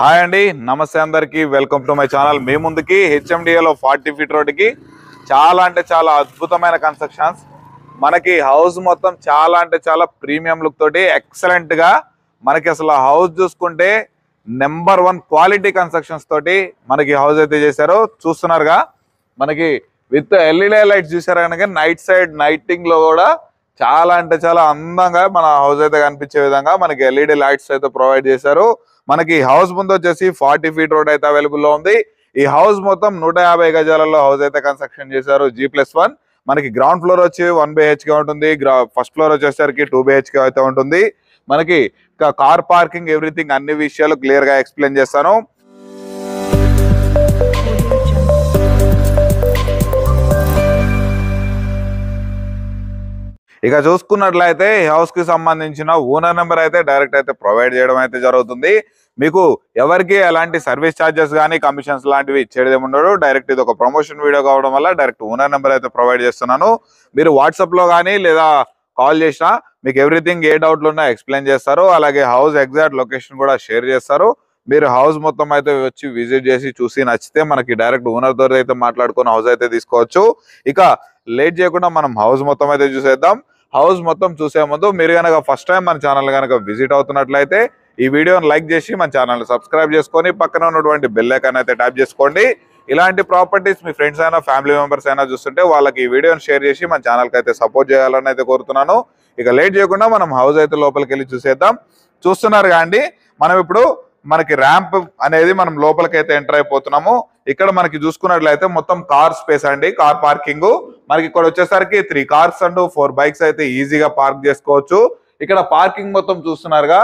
Hi అండి, నమస్తే అందరికి. Welcome to my channel. మీ ముందుకి హెచ్ఎండిఏలో 40 ఫీట్ రోడ్డుకి చాలా అంటే చాలా అద్భుతమైన కన్స్ట్రక్షన్స్. మనకి హౌస్ మొత్తం చాలా అంటే చాలా ప్రీమియం లుక్ తోటి ఎక్సలెంట్ గా మనకి అసలు హౌస్ చూసుకుంటే నెంబర్ 1 క్వాలిటీ కన్స్ట్రక్షన్స్ తోటి మనకి హౌస్ అయితే చేశారు. చూస్తున్నారుగా మనకి విత్ ఎల్ఈడి లైట్స్ చూసారా కనుక నైట్ సైడ్ నైటింగ్ లో కూడా చాలా అంటే చాలా అందంగా మన హౌస్ అయితే కనిపించే విధంగా మనకి ఎల్ఈడి లైట్స్ అయితే ప్రొవైడ్ చేశారు. మనకి హౌస్ ముందు వచ్చేసి 40 ఫీట్ రోడ్ అయితే అవైలబుల్ లో ఉంది. ఈ హౌస్ మొత్తం 150 గజాలలో హౌస్ అయితే కన్స్ట్రక్షన్ చేశారు. G+1 మనకి గ్రౌండ్ ఫ్లోర్ వచ్చి 1 BHK ఉంటుంది. ఫస్ట్ ఫ్లోర్ వచ్చేసరికి 2 BHK అయితే ఉంటుంది. మనకి కార్ పార్కింగ్ ఎవ్రీథింగ్ అన్ని విషయాలు క్లియర్ గా ఎక్స్ప్లెయిన్ చేస్తాను. ఇక చూసుకున్నట్లయితే ఈ హౌస్ కి సంబంధించిన ఓనర్ నెంబర్ అయితే డైరెక్ట్ అయితే ప్రొవైడ్ చేయడం అయితే జరుగుతుంది. మీకు ఎవరికి ఎలాంటి సర్వీస్ ఛార్జెస్ కానీ కమిషన్స్ లాంటివి ఇచ్చేది ఉండదు. డైరెక్ట్ ఇది ఒక ప్రమోషన్ వీడియో కావడం వల్ల డైరెక్ట్ ఓనర్ నెంబర్ అయితే ప్రొవైడ్ చేస్తున్నాను. మీరు వాట్సాప్ లో కానీ లేదా కాల్ చేసినా మీకు ఎవ్రీథింగ్ ఏ డౌట్లు ఉన్నా ఎక్స్ప్లెయిన్ చేస్తారు. అలాగే హౌస్ ఎగ్జాక్ట్ లొకేషన్ కూడా షేర్ చేస్తారు. మీరు హౌస్ మొత్తం అయితే వచ్చి విజిట్ చేసి చూసి నచ్చితే మనకి డైరెక్ట్ ఓనర్ తో అయితే మాట్లాడుకుని హౌస్ అయితే తీసుకోవచ్చు. ఇక లేట్ చేయకుండా మనం హౌస్ మొత్తం అయితే చూసేద్దాం. హౌస్ మొత్తం చూసే ముందు మీరు కనుక ఫస్ట్ టైం మన ఛానల్ కనుక విజిట్ అవుతున్నట్లయితే ఈ వీడియోని లైక్ చేసి మన ఛానల్ సబ్స్క్రైబ్ చేసుకొని పక్కన ఉన్నటువంటి బెల్ ఐకాన్ అయితే ట్యాప్ చేసుకోండి. ఇలాంటి ప్రాపర్టీస్ మీ ఫ్రెండ్స్ అయినా ఫ్యామిలీ మెంబర్స్ అయినా చూస్తుంటే వాళ్ళకి ఈ వీడియోని షేర్ చేసి మన ఛానల్కి అయితే సపోర్ట్ చేయాలని అయితే కోరుతున్నాను. ఇక లేట్ చేయకుండా మనం హౌస్ అయితే లోపలికి వెళ్ళి చూసేద్దాం. చూస్తున్నారు కాండి, మనం ఇప్పుడు మనకి ర్యాంప్ అనేది మనం లోపలికి అయితే ఎంటర్ అయిపోతున్నాము. ఇక్కడ మనకి చూసుకున్నట్లయితే మొత్తం కార్ స్పేస్ అండి, కార్ పార్కింగ్. మనకి ఇక్కడ వచ్చేసరికి 3 కార్స్ అండ్ 4 బైక్స్ అయితే ఈజీగా పార్క్ చేసుకోవచ్చు. ఇక్కడ పార్కింగ్ మొత్తం చూస్తున్నారుగా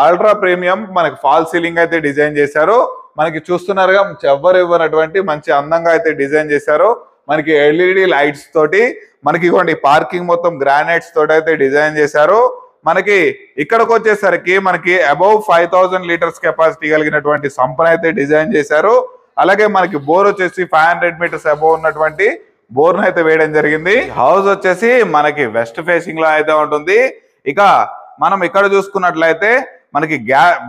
అల్ట్రా ప్రీమియం మనకి ఫాల్ సీలింగ్ అయితే డిజైన్ చేశారు. మనకి చూస్తున్నారుగా ఎవరు ఇవ్వనటువంటి మంచి అందంగా అయితే డిజైన్ చేశారు. మనకి ఎల్ఈడి లైట్స్ తోటి మనకి ఇవ్వండి పార్కింగ్ మొత్తం గ్రానైట్స్ తోటి అయితే డిజైన్ చేశారు. మనకి ఇక్కడికి వచ్చేసరికి మనకి అబౌవ్ 5000 లీటర్స్ కెపాసిటీ కలిగినటువంటి సంపన అయితే డిజైన్ చేశారు. అలాగే మనకి బోర్ వచ్చేసి 500 మీటర్స్ అబౌవ్ ఉన్నటువంటి బోర్ అయితే వేయడం జరిగింది. హౌస్ వచ్చేసి మనకి వెస్ట్ ఫేసింగ్ లో అయితే ఉంటుంది. ఇక మనం ఇక్కడ చూసుకున్నట్లయితే మనకి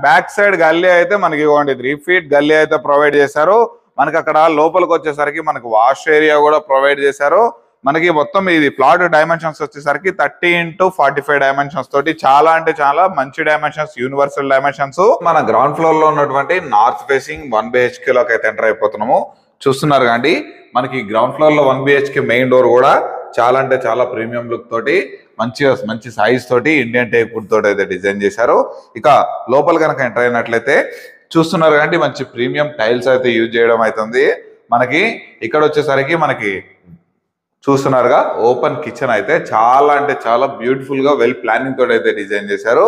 బ్యాక్ సైడ్ గల్లీ అయితే మనకి 3 ఫీట్ గల్లీ అయితే ప్రొవైడ్ చేశారు. మనకి అక్కడ లోపలికి వచ్చేసరికి మనకి వాష్ ఏరియా కూడా ప్రొవైడ్ చేశారు. మనకి మొత్తం ఇది ప్లాట్ డైమెన్షన్స్ వచ్చేసరికి 30x45 డైమెన్షన్స్ తోటి చాలా అంటే చాలా మంచి డైమెన్షన్స్, యూనివర్సల్ డైమెన్షన్స్. మన గ్రౌండ్ ఫ్లోర్ లో ఉన్నటువంటి నార్త్ ఫేసింగ్ 1 BHK లోకి అయితే ఎంటర్ అయిపోతున్నాము. చూస్తున్నారు కాండి, మనకి గ్రౌండ్ ఫ్లోర్ లో 1 BHK మెయిన్ డోర్ కూడా చాలా అంటే చాలా ప్రీమియం లుక్ తోటి మంచి సైజ్ తోటి ఇండియన్ టేక్ వుడ్ తోటి అయితే డిజైన్ చేశారు. ఇక లోపల కనుక ఎంటర్ అయినట్లయితే చూస్తున్నారు కానీ మంచి ప్రీమియం టైల్స్ అయితే యూజ్ చేయడం అవుతుంది. మనకి ఇక్కడ వచ్చేసరికి మనకి చూస్తున్నారుగా ఓపెన్ కిచెన్ అయితే చాలా అంటే చాలా బ్యూటిఫుల్ గా వెల్ ప్లానింగ్ తోటి అయితే డిజైన్ చేశారు.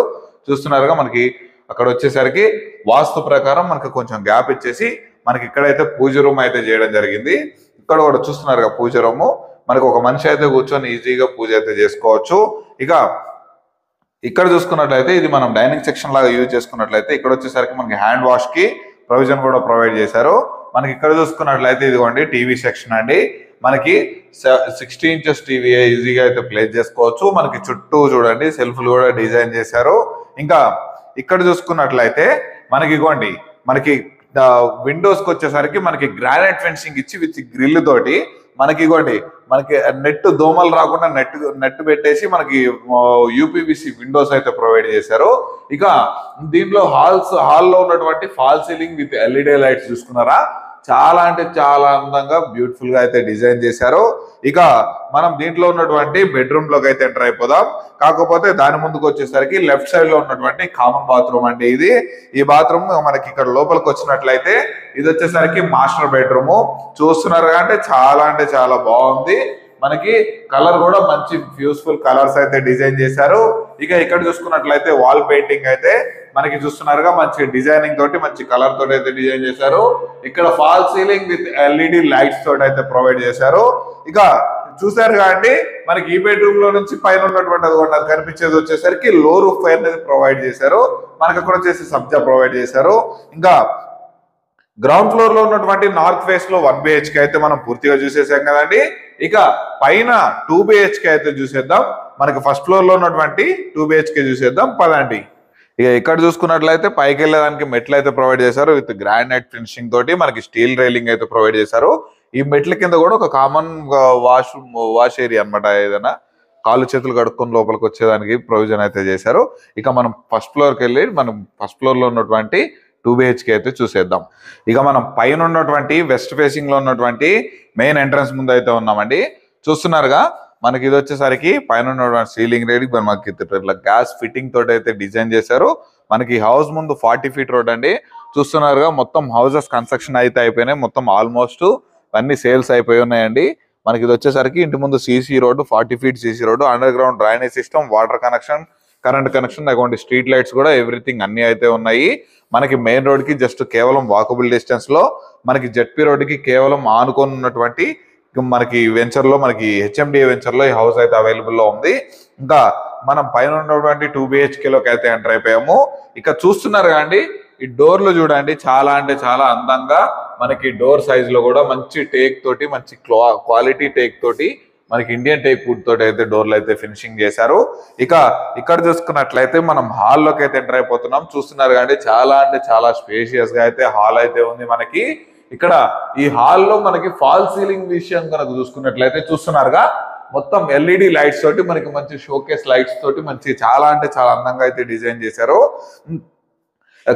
చూస్తున్నారుగా మనకి అక్కడ వచ్చేసరికి వాస్తు ప్రకారం మనకి కొంచెం గ్యాప్ ఇచ్చేసి మనకి ఇక్కడైతే పూజ రూమ్ అయితే చేయడం జరిగింది. ఇక్కడ కూడా చూస్తున్నారుగా పూజ రూము. మనకి ఒక మనిషి అయితే కూర్చొని ఈజీగా పూజ అయితే చేసుకోవచ్చు. ఇక ఇక్కడ చూసుకున్నట్లయితే ఇది మనం డైనింగ్ సెక్షన్ లాగా యూజ్ చేసుకున్నట్లయితే ఇక్కడ వచ్చేసరికి మనకి హ్యాండ్ వాష్ కి ప్రొవిజన్ కూడా ప్రొవైడ్ చేశారు. మనకి ఇక్కడ చూసుకున్నట్లయితే ఇదిగోండి టీవీ సెక్షన్ అండి. మనకి 60 ఇంచెస్ టీవీ ఈజీగా అయితే ప్లేస్ చేసుకోవచ్చు. మనకి చుట్టూ చూడండి సెల్ఫ్లు కూడా డిజైన్ చేశారు. ఇంకా ఇక్కడ చూసుకున్నట్లయితే మనకి ఇగోండి మనకి విండోస్ కి వచ్చేసరికి మనకి గ్రానైట్ ఫెన్సింగ్ ఇచ్చి విత్ గ్రిల్ తోటి మనకి ఇగోండి మనకి నెట్ దోమలు రాకుండా నెట్ పెట్టేసి మనకి యూపీవీసీ విండోస్ అయితే ప్రొవైడ్ చేశారు. ఇక దీంట్లో హాల్లో ఉన్నటువంటి false ceiling with LED lights చూసుకున్నారా, చాలా అంటే చాలా అందంగా బ్యూటిఫుల్ గా అయితే డిజైన్ చేశారు. ఇక మనం దీంట్లో ఉన్నటువంటి బెడ్రూమ్ లోకి అయితే ఎంటర్ అయిపోదాం. కాకపోతే దాని ముందుకు వచ్చేసరికి లెఫ్ట్ సైడ్ లో ఉన్నటువంటి కామన్ బాత్రూమ్ అంటే ఇది. ఈ బాత్రూమ్ మనకి ఇక్కడ లోపలికి వచ్చినట్లయితే ఇది వచ్చేసరికి మాస్టర్ బెడ్రూమ్. చూస్తున్నారు అంటే చాలా బాగుంది. మనకి కలర్ కూడా మంచి యూస్ఫుల్ కలర్స్ అయితే డిజైన్ చేశారు. ఇక ఇక్కడ చూసుకున్నట్లయితే వాల్ పెయింటింగ్ అయితే మనకి చూస్తున్నారుగా మంచి డిజైనింగ్ తోటి మంచి కలర్ తోటి అయితే డిజైన్ చేశారు. ఇక్కడ fall ceiling with LED lights తోటి అయితే ప్రొవైడ్ చేశారు. ఇక చూసారు కాండి మనకి ఈ బెడ్రూమ్ లో నుంచి పైన ఉన్నటువంటి అది కనిపించేది వచ్చేసరికి లో రూఫ్ అనేది ప్రొవైడ్ చేశారు. మనకి అక్కడ వచ్చేసి సబ్జా ప్రొవైడ్ చేశారు. ఇంకా గ్రౌండ్ ఫ్లోర్ లో ఉన్నటువంటి నార్త్ ఫేస్ లో 1 BHK అయితే మనం పూర్తిగా చూసేసాం కదండి. ఇక పైన 2 BHK అయితే చూసేద్దాం. మనకి ఫస్ట్ ఫ్లోర్ లో ఉన్నటువంటి 2 BHK చూసేద్దాం పదండి. ఇక ఇక్కడ చూసుకున్నట్లయితే పైకి వెళ్ళేదానికి మెట్లు అయితే ప్రొవైడ్ చేశారు విత్ గ్రానైట్ ఫినిషింగ్ తోటి. మనకి స్టీల్ రైలింగ్ అయితే ప్రొవైడ్ చేశారు. ఈ మెట్ల కింద కూడా ఒక కామన్ వాష్ ఏరియా అనమాట, ఏదైనా కాళ్ళు చేతులు కడుక్కొని లోపలికి వచ్చేదానికి ప్రొవిజన్ అయితే చేశారు. ఇక మనం ఫస్ట్ ఫ్లోర్కి వెళ్ళి మనం ఫస్ట్ ఫ్లోర్ లో ఉన్నటువంటి 2 BHK అయితే చూసేద్దాం. ఇక మనం పైన ఉన్నటువంటి వెస్ట్ ఫేసింగ్ లో ఉన్నటువంటి మెయిన్ ఎంట్రన్స్ ముందు అయితే ఉన్నామండి. చూస్తున్నారుగా మనకి ఇది వచ్చేసరికి పైన ఉన్నటువంటి సీలింగ్ రేడింగ్ మనకి ఇట్లా గ్యాస్ ఫిట్టింగ్ తోటి అయితే డిజైన్ చేశారు. మనకి హౌస్ ముందు 40 feet రోడ్ అండి. చూస్తున్నారుగా మొత్తం హౌసెస్ కన్స్ట్రక్షన్ అయితే అయిపోయినాయి. మొత్తం ఆల్మోస్ట్ అన్ని సేల్స్ అయిపోయి ఉన్నాయండి. మనకి ఇది వచ్చేసరికి ఇంటి ముందు CC road, 40 feet CC road, under ground drainage system, water connection, current connection, account street lights కూడా ఎవ్రీథింగ్ అన్ని అయితే ఉన్నాయి. మనకి మెయిన్ రోడ్ కి జస్ట్ కేవలం వాకబుల్ డిస్టెన్స్ లో, మనకి జెడ్పీ రోడ్ కి కేవలం ఆనుకొని ఉన్నటువంటి మనకి వెంచర్ లో, మనకి HMDA వెంచర్ లో ఈ హౌస్ అయితే అవైలబుల్ లో ఉంది. ఇంకా మనం పైన ఉన్నటువంటి 2 BHK లోకి అయితే ఎంటర్ అయిపోయాము. ఇక చూస్తున్నారు కాండి ఈ డోర్లు చూడండి, చాలా అంటే చాలా అందంగా మనకి డోర్ సైజ్ లో కూడా మంచి టేక్ తోటి, మంచి క్వాలిటీ టేక్ తోటి, మనకి ఇండియన్ టేక్ వుడ్ తోటి అయితే డోర్లు అయితే ఫినిషింగ్ చేశారు. ఇక ఇక్కడ చూసుకున్నట్లయితే మనం హాల్లోకి అయితే ఎంటర్ అయిపోతున్నాం. చూస్తున్నారు కానీ చాలా అంటే చాలా స్పేషియస్ గా అయితే హాల్ అయితే ఉంది మనకి. ఇక్కడ ఈ హాల్లో మనకి ఫాల్ సీలింగ్ విషయం కనుక చూసుకున్నట్లయితే చూస్తున్నారుగా మొత్తం LED లైట్స్ తోటి, మనకి మంచి షోకేస్ లైట్స్ తోటి మంచి చాలా అంటే చాలా అందంగా అయితే డిజైన్ చేశారు.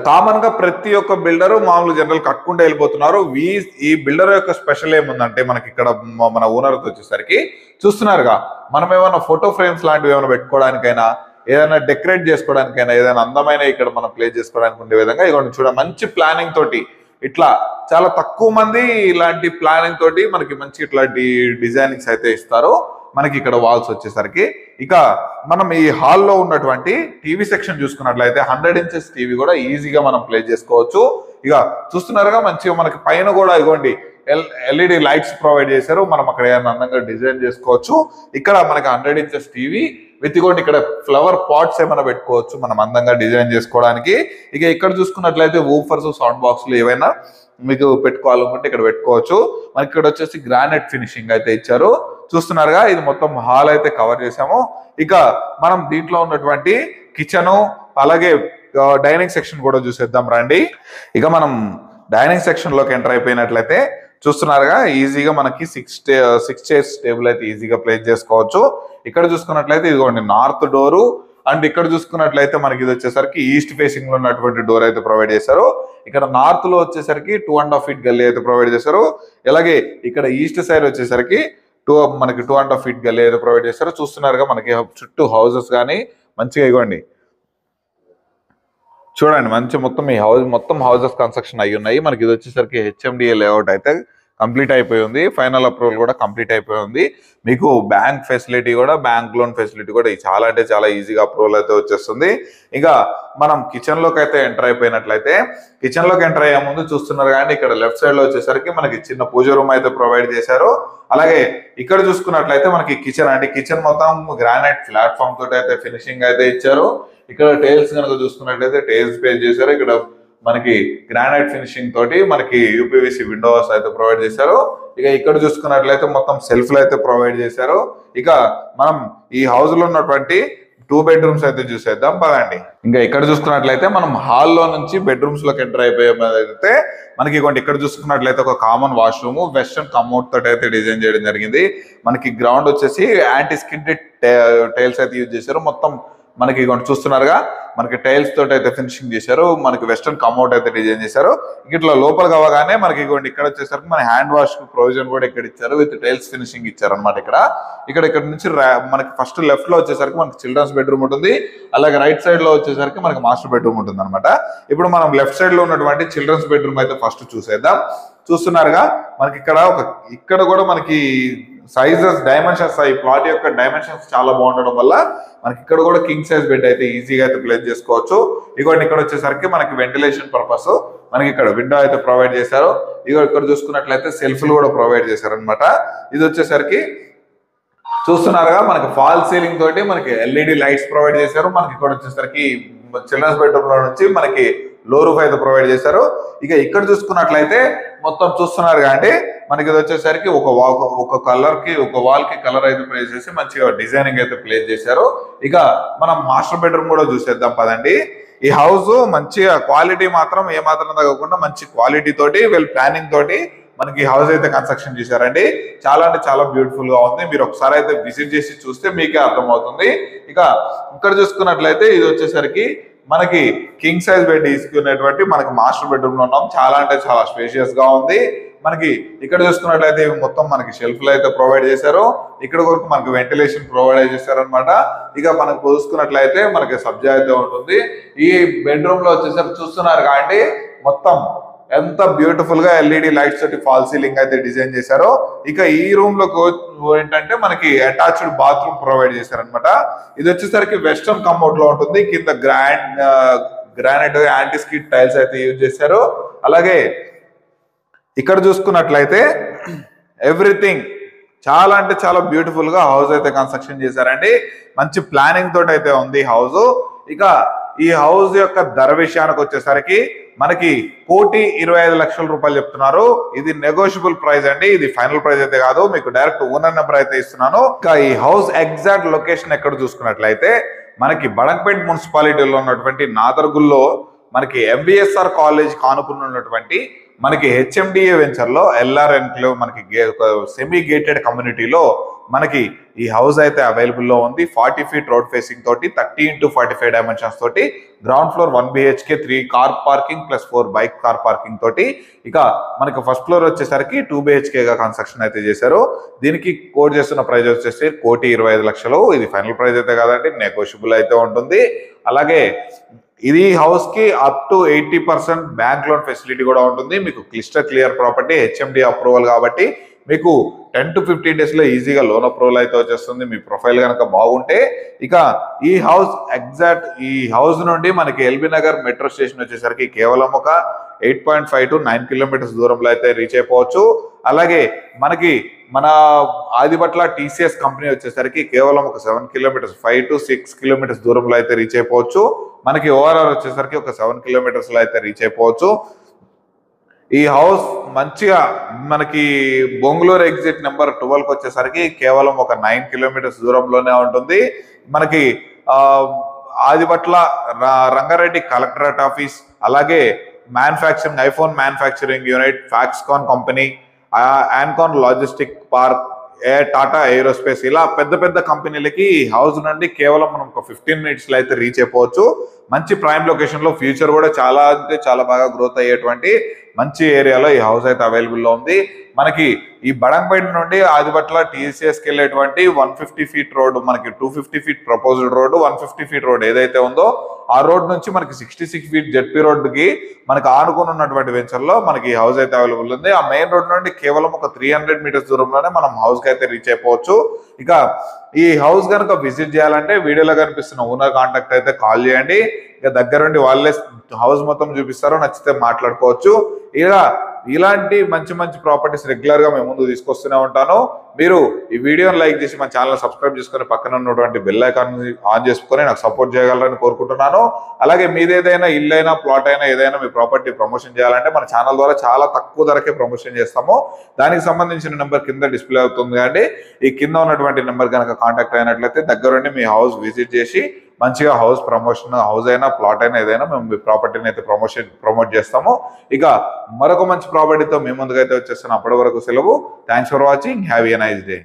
కామన్ గా ప్రతి ఒక్క బిల్డర్ మామూలు జనరల్ కట్టుకుంటూ వెళ్ళిపోతున్నారు. ఈ బిల్డర్ యొక్క స్పెషల్ ఏముందంటే మనకి ఇక్కడ మన ఓనర్ వచ్చేసరికి చూస్తున్నారుగా మనం ఏమైనా ఫోటో ఫ్రేమ్స్ లాంటివి ఏమైనా పెట్టుకోవడానికైనా, ఏదైనా డెకరేట్ చేసుకోవడానికైనా, ఏదైనా అందమైన ఇక్కడ మనం ప్లే చేసుకోవడానికి ఉండే విధంగా ఇవ్వండి చూడ మంచి ప్లానింగ్ తోటి, ఇట్లా చాలా తక్కువ మంది ఇలాంటి ప్లానింగ్ తోటి మనకి మంచి ఇట్లాంటి డిజైనింగ్స్ అయితే ఇస్తారు. మనకి ఇక్కడ వాల్స్ వచ్చేసరికి ఇక మనం ఈ హాల్లో ఉన్నటువంటి టీవీ సెక్షన్ చూసుకున్నట్లయితే 100 inches టీవీ కూడా ఈజీగా మనం ప్లే చేసుకోవచ్చు. ఇక చూస్తున్నారుగా మంచిగా మనకి పైన కూడా ఇవ్వండి LED లైట్స్ ప్రొవైడ్ చేశారు. మనం అక్కడ ఏదైనా అందంగా డిజైన్ చేసుకోవచ్చు. ఇక్కడ మనకి 100 inches టీవీ విత్ ఇగోండి ఇక్కడ ఫ్లవర్ పాట్స్ ఏమైనా పెట్టుకోవచ్చు మనం అందంగా డిజైన్ చేసుకోవడానికి. ఇక ఇక్కడ చూసుకున్నట్లయితే వూఫర్స్, సౌండ్ బాక్స్లు ఏవైనా మీకు పెట్టుకోవాలనుకుంటే ఇక్కడ పెట్టుకోవచ్చు. మనకి ఇక్కడ వచ్చేసి గ్రానైట్ ఫినిషింగ్ అయితే ఇచ్చారు. చూస్తున్నారుగా ఇది మొత్తం హాల్ అయితే కవర్ చేసాము. ఇక మనం దీంట్లో ఉన్నటువంటి కిచెన్ అలాగే డైనింగ్ సెక్షన్ కూడా చూసేద్దాం రండి. ఇక మనం డైనింగ్ సెక్షన్ లోకి ఎంటర్ అయిపోయినట్లయితే చూస్తున్నారుగా ఈజీగా మనకి 6 chairs టేబుల్ అయితే ఈజీగా ప్లేస్ చేసుకోవచ్చు. ఇక్కడ చూసుకున్నట్లయితే ఇదిగోండి నార్త్ డోరు, అండ్ ఇక్కడ చూసుకున్నట్లయితే మనకి ఇది వచ్చేసరికి ఈస్ట్ ఫేసింగ్ లో ఉన్నటువంటి డోర్ అయితే ప్రొవైడ్ చేశారు. ఇక్కడ నార్త్ లో వచ్చేసరికి 2.5 feet గల్లీ అయితే ప్రొవైడ్ చేశారు. అలాగే ఇక్కడ ఈస్ట్ సైడ్ వచ్చేసరికి మనకి 2.5 feet గల్లీ అయితే ప్రొవైడ్ చేశారు. చూస్తున్నారుగా మనకి చుట్టూ హౌసెస్ కానీ మంచిగా ఇవ్వండి చూడండి మంచి మొత్తం ఈ మొత్తం హౌసెస్ కన్స్ట్రక్షన్ అయ్యి ఉన్నాయి. మనకి ఇది వచ్చేసరికి HMDA లేఅవుట్ అయితే కంప్లీట్ అయిపోయి ఉంది. ఫైనల్ అప్రూవల్ కూడా కంప్లీట్ అయిపోయి ఉంది. మీకు బ్యాంక్ ఫెసిలిటీ కూడా, బ్యాంక్ లోన్ ఫెసిలిటీ కూడా చాలా అంటే చాలా ఈజీగా అప్రూవల్ అయితే వచ్చేస్తుంది. ఇంకా మనం కిచెన్ లోకి అయితే ఎంటర్ అయిపోయినట్లయితే కిచెన్ లోకి ఎంటర్ అయ్యే ముందు చూస్తున్నారు కానీ ఇక్కడ లెఫ్ట్ సైడ్ లో వచ్చేసరికి మనకి చిన్న పూజ రూమ్ అయితే ప్రొవైడ్ చేశారు. అలాగే ఇక్కడ చూసుకున్నట్లయితే మనకి కిచెన్ అండి, కిచెన్ మొత్తం గ్రానైట్ ప్లాట్ఫామ్ తోటి అయితే ఫినిషింగ్ అయితే ఇచ్చారు. ఇక్కడ టైల్స్ కనుక చూసుకున్నట్లయితే టైల్స్ పే చేశారు. ఇక్కడ మనకి గ్రానైట్ ఫినిషింగ్ తోటి మనకి UPVC విండోస్ అయితే ప్రొవైడ్ చేశారు. ఇక ఇక్కడ చూసుకున్నట్లయితే మొత్తం సెల్ఫ్లు అయితే ప్రొవైడ్ చేశారు. ఇక మనం ఈ హౌస్ లో ఉన్నటువంటి 2 bedrooms అయితే చూసేద్దాం పదండి. ఇంకా ఇక్కడ చూసుకున్నట్లయితే మనం హాల్లో నుంచి బెడ్రూమ్స్ లోకి ఎంటర్ అయిపోతే మనకి ఇక్కడ చూసుకున్నట్లయితే ఒక కామన్ వాష్రూమ్ వెస్టర్న్ కమోడ్ తోటి అయితే డిజైన్ చేయడం జరిగింది. మనకి గ్రౌండ్ వచ్చేసి యాంటీ స్కిడ్ టైల్స్ అయితే యూజ్ చేశారు. మొత్తం మనకి చూస్తున్నారుగా మనకి టైల్స్ తోటి అయితే ఫినిషింగ్ చేశారు. మనకి వెస్టర్న్ కమౌట్ అయితే డిజైన్ చేశారు. ఇట్లా లోపల కావగానే మనకి ఇక్కడ వచ్చేసరికి మన హ్యాండ్ వాష్ ప్రొవిజన్ కూడా ఇక్కడ ఇచ్చారు. విత్ టైల్స్ ఫినిషింగ్ ఇచ్చారు అనమాట. ఇక్కడ నుంచి మనకి ఫస్ట్ లెఫ్ట్ లో వచ్చేసరికి మనకి చిల్డ్రన్స్ బెడ్రూమ్ ఉంటుంది. అలాగే రైట్ సైడ్ లో వచ్చేసరికి మనకి మాస్టర్ బెడ్రూమ్ ఉంటుంది అనమాట. ఇప్పుడు మనం లెఫ్ట్ సైడ్ లో ఉన్నటువంటి చిల్డ్రన్స్ బెడ్రూమ్ అయితే ఫస్ట్ చూసేద్దాం. చూస్తున్నారుగా మనకి ఇక్కడ కూడా మనకి సైజెస్ డైమెన్షన్స్ ఈ ప్లాట్ యొక్క డైమెన్షన్స్ చాలా బాగుండడం వల్ల మనకి ఇక్కడ కూడా కింగ్ సైజ్ బెడ్ అయితే ఈజీగా అయితే ప్లేస్ చేసుకోవచ్చు. ఇక్కడ వచ్చేసరికి మనకి వెంటిలేషన్ పర్పస్ మనకి ఇక్కడ విండో అయితే ప్రొవైడ్ చేశారు. ఇక్కడ చూసుకున్నట్లయితే సెల్ఫ్లు కూడా ప్రొవైడ్ చేశారు అనమాట. ఇది వచ్చేసరికి చూస్తున్నారుగా మనకి ఫాల్ సీలింగ్ తోటి మనకి LED లైట్స్ ప్రొవైడ్ చేశారు. మనకి ఇక్కడ వచ్చేసరికి చిల్డ్రన్స్ బెడ్రూమ్ లో నుంచి మనకి లో రూఫ్ అయితే ప్రొవైడ్ చేశారు. ఇక ఇక్కడ చూసుకున్నట్లయితే మొత్తం చూస్తున్నారు కానీ మనకి ఇది వచ్చేసరికి ఒక కలర్ కి ఒక వాల్ కి కలర్ అయితే ప్లేస్ చేసి మంచిగా డిజైనింగ్ అయితే ప్లేస్ చేశారు. ఇక మనం మాస్టర్ బెడ్రూమ్ కూడా చూసేద్దాం పదండి. ఈ హౌస్ మంచిగా క్వాలిటీ మాత్రం ఏమాత్రం తగ్గకుండా మంచి క్వాలిటీ తోటి ప్లానింగ్ తోటి మనకి హౌస్ అయితే కన్స్ట్రక్షన్ చేశారండి. చాలా అంటే చాలా బ్యూటిఫుల్ గా ఉంది. మీరు ఒకసారి అయితే విజిట్ చేసి చూస్తే మీకే అర్థమవుతుంది. ఇక ఇక్కడ చూసుకున్నట్లయితే ఇది వచ్చేసరికి మనకి కింగ్ సైజ్ బెడ్ తీసుకునేటువంటి మనకి మాస్టర్ బెడ్రూమ్ లో ఉన్నాం. చాలా అంటే చాలా స్పేషియస్ గా ఉంది. మనకి ఇక్కడ చూసుకున్నట్లయితే మొత్తం మనకి షెల్ఫ్లు అయితే ప్రొవైడ్ చేశారు. ఇక్కడ వరకు మనకి వెంటిలేషన్ ప్రొవైడ్ చేశారు అనమాట. ఇక మనకు చూసుకున్నట్లయితే మనకి సబ్జా అయితే ఉంటుంది. ఈ బెడ్రూమ్ లో వచ్చేసరికి చూస్తున్నారు కాబట్టి మొత్తం ఎంత బ్యూటిఫుల్ గా ఎల్ఈడి లైట్స్ తోటి ఫాల్ సీలింగ్ అయితే డిజైన్ చేశారో. ఇక ఈ రూమ్ లో ఏంటంటే మనకి అటాచ్డ్ బాత్రూమ్ ప్రొవైడ్ చేశారనమాట. ఇది వచ్చేసరికి వెస్టర్న్ కమోడ్ లో ఉంటుంది. కింద గ్రానైట్ యాంటీ స్కిడ్ టైల్స్ అయితే యూజ్ చేశారు. అలాగే ఇక్కడ చూసుకున్నట్లయితే ఎవ్రీథింగ్ చాలా అంటే చాలా బ్యూటిఫుల్ గా హౌస్ అయితే కన్స్ట్రక్షన్ చేశారండి. మంచి ప్లానింగ్ తోటి అయితే ఉంది హౌస్. ఇక ఈ హౌస్ యొక్క ధర విషయానికి వచ్చేసరికి మనకి 1,25,00,000 చెప్తున్నారు. ఇది నెగోషియబుల్ ప్రైస్ అండి. ఇది ఫైనల్ ప్రైస్ అయితే కాదు. మీకు డైరెక్ట్ ఓనర్ నెంబర్ అయితే ఇస్తున్నాను. ఇంకా ఈ హౌస్ ఎగ్జాక్ట్ లొకేషన్ ఎక్కడ చూసుకున్నట్లయితే మనకి బడంగపేట్ మున్సిపాలిటీలో ఉన్నటువంటి నాదర్గుల్లో మనకి ఎంబీఎస్ఆర్ కాలేజ్ కానుకుని ఉన్నటువంటి మనకి హెచ్ఎండిఏ వెంచర్ లో ఎల్ఆర్ ఎన్క్లేవ్ మనకి సెమీ గేటెడ్ కమ్యూనిటీలో మనకి ఈ హౌస్ అయితే అవైలబుల్ లో ఉంది. 40 feet రోడ్ ఫేసింగ్ తోటి 30x45 డైమెన్షన్స్ తోటి ground floor 1 BHK 3 car parking plus 4 bike car parking తోటి. ఇక మనకి ఫస్ట్ ఫ్లోర్ వచ్చేసరికి 2 BHK గా కన్స్ట్రక్షన్ అయితే చేశారు. దీనికి కోట్ చేస్తున్న ప్రైస్ వచ్చేసి 1,25,00,000. ఇది ఫైనల్ ప్రైస్ అయితే కాదండి, నెగోషియబుల్ అయితే ఉంటుంది. అలాగే ఇది హౌస్ కి up to 80% bank loan facility కూడా ఉంటుంది. మీకు క్లియర్ ప్రాపర్టీ హెచ్ఎండి అప్రూవల్ కాబట్టి మీకు 10 to 15 days లో ఈజీగా లోన్ అప్రూవల్ అయితే వచ్చేస్తుంది మీ ప్రొఫైల్ కనుక బాగుంటే. ఇక ఈ హౌస్ నుండి మనకి ఎల్బీ నగర్ మెట్రో స్టేషన్ వచ్చేసరికి కేవలం ఒక 8.5 to 9 kilometers దూరంలో అయితే రీచ్ అయిపోవచ్చు. అలాగే మనకి మన ఆదిబట్ల టీసీఎస్ కంపెనీ వచ్చేసరికి కేవలం ఒక 7 kilometers 5 to 6 kilometers దూరంలో అయితే రీచ్ అయిపోవచ్చు. మనకి ఓఆర్ఆర్ వచ్చేసరికి ఒక 7 kilometers లో అయితే రీచ్ అయిపోవచ్చు. ఈ హౌస్ మంచిగా మనకి బొంగుళూరు ఎగ్జిట్ నెంబర్ 12 వచ్చేసరికి కేవలం ఒక 9 kilometers దూరంలోనే ఉంటుంది. మనకి ఆదిబట్ల రంగారెడ్డి కలెక్టరేట్ ఆఫీస్, అలాగే manufacturing iPhone manufacturing unit, Foxconn company, ఆన్కాన్ లాజిస్టిక్ పార్క్, టాటా ఏరోస్పేస్, ఇలా పెద్ద పెద్ద కంపెనీలకి ఈ హౌస్ నుండి కేవలం మనం ఒక 15 minutes లో అయితే రీచ్ అయిపోవచ్చు. మంచి ప్రైమ్ లొకేషన్ లో ఫ్యూచర్ కూడా చాలా అంటే చాలా బాగా గ్రోత్ అయ్యేటువంటి మంచి ఏరియాలో ఈ హౌస్ అయితే అవైలబుల్ లో ఉంది. మనకి ఈ బడంగపేట నుండి ఆదిబట్ల టీసీఎస్కి వెళ్ళేటువంటి 150 feet రోడ్, మనకి 250 feet proposed road, 150 feet road ఏదైతే ఉందో ఆ రోడ్ నుంచి మనకి 66 feet జెడ్పీ రోడ్డుకి మనకి ఆనుకుని ఉన్నటువంటి వెంచర్ లో మనకి ఈ హౌస్ అయితే అవైలబుల్ ఉంది. ఆ మెయిన్ రోడ్ నుండి కేవలం ఒక 300 meters దూరంలోనే మనం హౌస్ కి అయితే రీచ్ అయిపోవచ్చు. ఇక ఈ హౌస్ కనుక విజిట్ చేయాలంటే వీడియోలో కనిపిస్తున్న ఓనర్ కాంటాక్ట్ అయితే కాల్ చేయండి. ఇక దగ్గరుండి వాళ్ళే హౌస్ మొత్తం చూపిస్తారు, నచ్చితే మాట్లాడుకోవచ్చు. ఇలాంటి మంచి మంచి ప్రాపర్టీస్ రెగ్యులర్ గా మేము ముందు తీసుకొస్తూనే ఉంటాను. మీరు ఈ వీడియోని లైక్ చేసి మా ఛానల్ సబ్స్క్రైబ్ చేసుకుని పక్కన ఉన్నటువంటి బెల్ ఐకాన్ ఆన్ చేసుకుని నాకు సపోర్ట్ చేయగలరని కోరుకుంటున్నాను. అలాగే మీదేదైనా ఇల్లు అయినా ప్లాట్ అయినా ఏదైనా మీ ప్రాపర్టీ ప్రమోషన్ చేయాలంటే మన ఛానల్ ద్వారా చాలా తక్కువ ధరకే ప్రమోషన్ చేస్తాము. దానికి సంబంధించిన నెంబర్ కింద డిస్ప్లే అవుతుంది కానీ ఈ కింద ఉన్నటువంటి నెంబర్ కనుక కాంటాక్ట్ అయినట్లయితే దగ్గరుండి మీ హౌస్ విజిట్ చేసి మంచిగా హౌస్ ప్రమోషన్, హౌస్ అయినా ప్లాట్ అయినా ఏదైనా మేము మీ ప్రాపర్టీని అయితే ప్రమోట్ చేస్తాము. ఇక మరొక మంచి ప్రాపర్టీతో మీ ముందుకైతే వచ్చేస్తాను. అప్పటి వరకు సెలవు. Thanks for watching. Have a nice day.